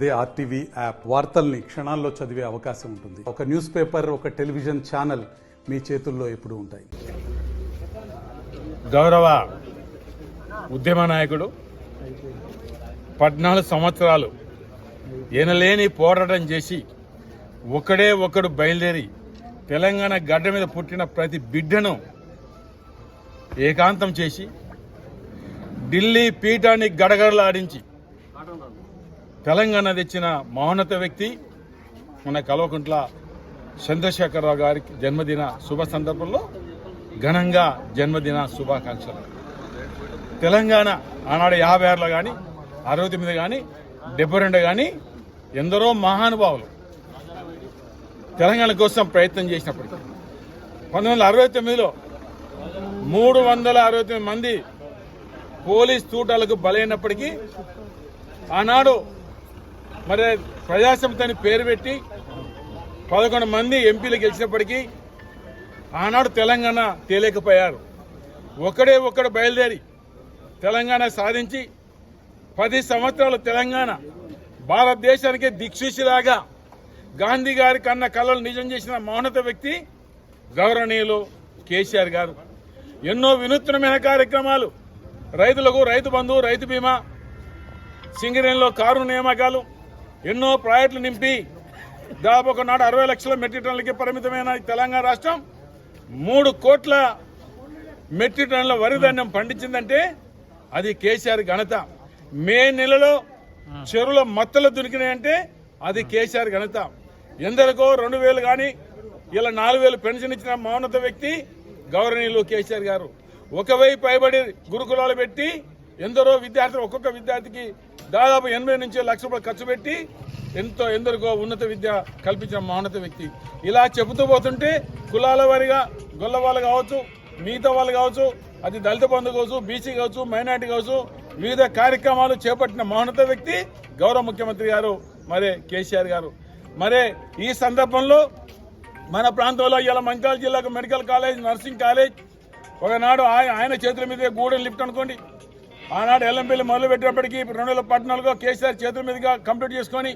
అదే RTV app వార్తల్ని క్షణాల్లో చదివే అవకాశం ఉంటుంది. ఒక న్యూస్ పేపర్, ఒక టెలివిజన్ ఛానల్ మీ చేతుల్లో ఎప్పుడూ ఉంటాయి. గౌరవ ఉద్యమ నాయకుడు 14 సంవత్సరాలు ఎనలేని పోరాటం చేసి ఒకడు బయలుదేరి తెలంగాణ గడ్డ మీద పుట్టిన ప్రతి బిడ్డను ఏకాంతం చేసి ఢిల్లీ పీఠాన్ని గడగడలాడించి తెలంగాణ తెచ్చిన మహోన్నత వ్యక్తి మన కల్వకుంట్ల చంద్రశేఖరరావు గారికి జన్మదిన శుభ సందర్భంలో ఘనంగా జన్మదిన శుభాకాంక్షలు. తెలంగాణ ఆనాడు 56లో కానీ 69 కానీ 72 కానీ ఎందరో మహానుభావులు తెలంగాణ కోసం ప్రయత్నం చేసినప్పటికీ 1969లో 369 మంది పోలీస్ తూటాలకు బలైనప్పటికీ ఆనాడు మరి ప్రజాసమితిని పేరు పెట్టి 11 మంది ఎంపీలు గెలిచినప్పటికీ ఆనాడు తెలంగాణ తేలేకపోయారు. ఒకడు బయలుదేరి తెలంగాణ సాధించి 10 సంవత్సరాలు తెలంగాణ భారతదేశానికి దిక్సూచిలాగా గాంధీ గారి కన్న కళలు నిజం చేసిన మౌనత వ్యక్తి గౌరవనీయులు కేసీఆర్ గారు. ఎన్నో వినూత్నమైన కార్యక్రమాలు, రైతులకు రైతు బంధు, రైతు బీమా, సింగరేణిలో కారు నియామకాలు, ఎన్నో ప్రాజెక్టులు నింపి దాదాపు ఒకనాడు 60 లక్షల మెట్రిక్ టన్నులకి పరిమితమైన తెలంగాణ రాష్ట్రం 3 కోట్ల మెట్రిక్ టన్నుల వరి ధాన్యం పండించిందంటే అది కేసీఆర్ ఘనత. మే నెలలో చెరువుల మత్తలు దునికినాయంటే అది కేసీఆర్ ఘనత. ఎందరికో 2000 కానీ ఇలా 4000 పెన్షన్ ఇచ్చిన మౌనత వ్యక్తి గౌరవనీయులు కేసీఆర్ గారు. ఒకవైపు పైబడి గురుకులాలు పెట్టి ఎందరో విద్యార్థులు, ఒక్కొక్క విద్యార్థికి దాదాపు 80 నుంచి 1 లక్ష రూపాయలు ఖర్చు పెట్టి ఎందరికో ఉన్నత విద్య కల్పించిన మహోన్నత వ్యక్తి. ఇలా చెబుతూ పోతుంటే కులాల వారిగా గొల్ల వాళ్ళు కావచ్చు, మిగతా వాళ్ళు కావచ్చు, అది దళిత బంధు కావచ్చు, బీసీ కావచ్చు, మైనార్టీ కావచ్చు, వివిధ కార్యక్రమాలు చేపట్టిన మహోన్నత వ్యక్తి గౌరవ ముఖ్యమంత్రి గారు మరి కేసీఆర్ గారు. మరి ఈ సందర్భంలో మన ప్రాంతంలో ఇలా మంచిర్యాల జిల్లాకు మెడికల్ కాలేజ్, నర్సింగ్ కాలేజ్ ఒకనాడు ఆయన చేతుల మీదే గూడెం లిఫ్ట్ అనుకోండి, ఆనాడు ఎల్లంపల్లి మొదలు పెట్టినప్పటికీ 2014లో కేసీఆర్ చేతుల మీదుగా కంప్లీట్ చేసుకొని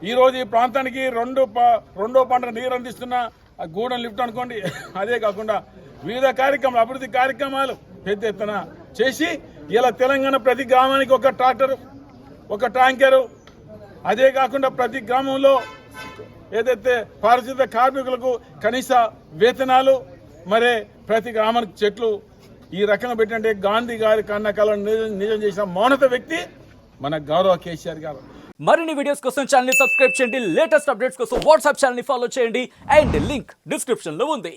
ఈరోజు ఈ ప్రాంతానికి రెండో పంట నీరు అందిస్తున్న గూడెం లిఫ్ట్ అనుకోండి. అదే కాకుండా వివిధ కార్యక్రమాలు, అభివృద్ధి కార్యక్రమాలు పెద్ద ఎత్తున చేసి ఇలా తెలంగాణ ప్రతి గ్రామానికి ఒక ట్రాక్టరు, ఒక ట్యాంకరు, అదే కాకుండా ప్రతి గ్రామంలో ఏదైతే పారిశుద్ధ కార్మికులకు కనీస వేతనాలు, మరి ప్రతి గ్రామానికి చెట్లు, ఈ రకంగా పెట్టినట్టే గాంధీ గారి కన్న కళను నిజం చేసిన మౌనత వ్యక్తి మన గౌరవ కేసీఆర్ గారు. మరిన్ని వీడియోస్ కోసం ఛానల్ ని సబ్స్క్రైబ్ చేయండి, లేటెస్ట్ అప్డేట్స్ కోసం వాట్సాప్ ఛానల్ ని ఫాలో చేయండి అండ్ లింక్ డిస్క్రిప్షన్ లో ఉంది.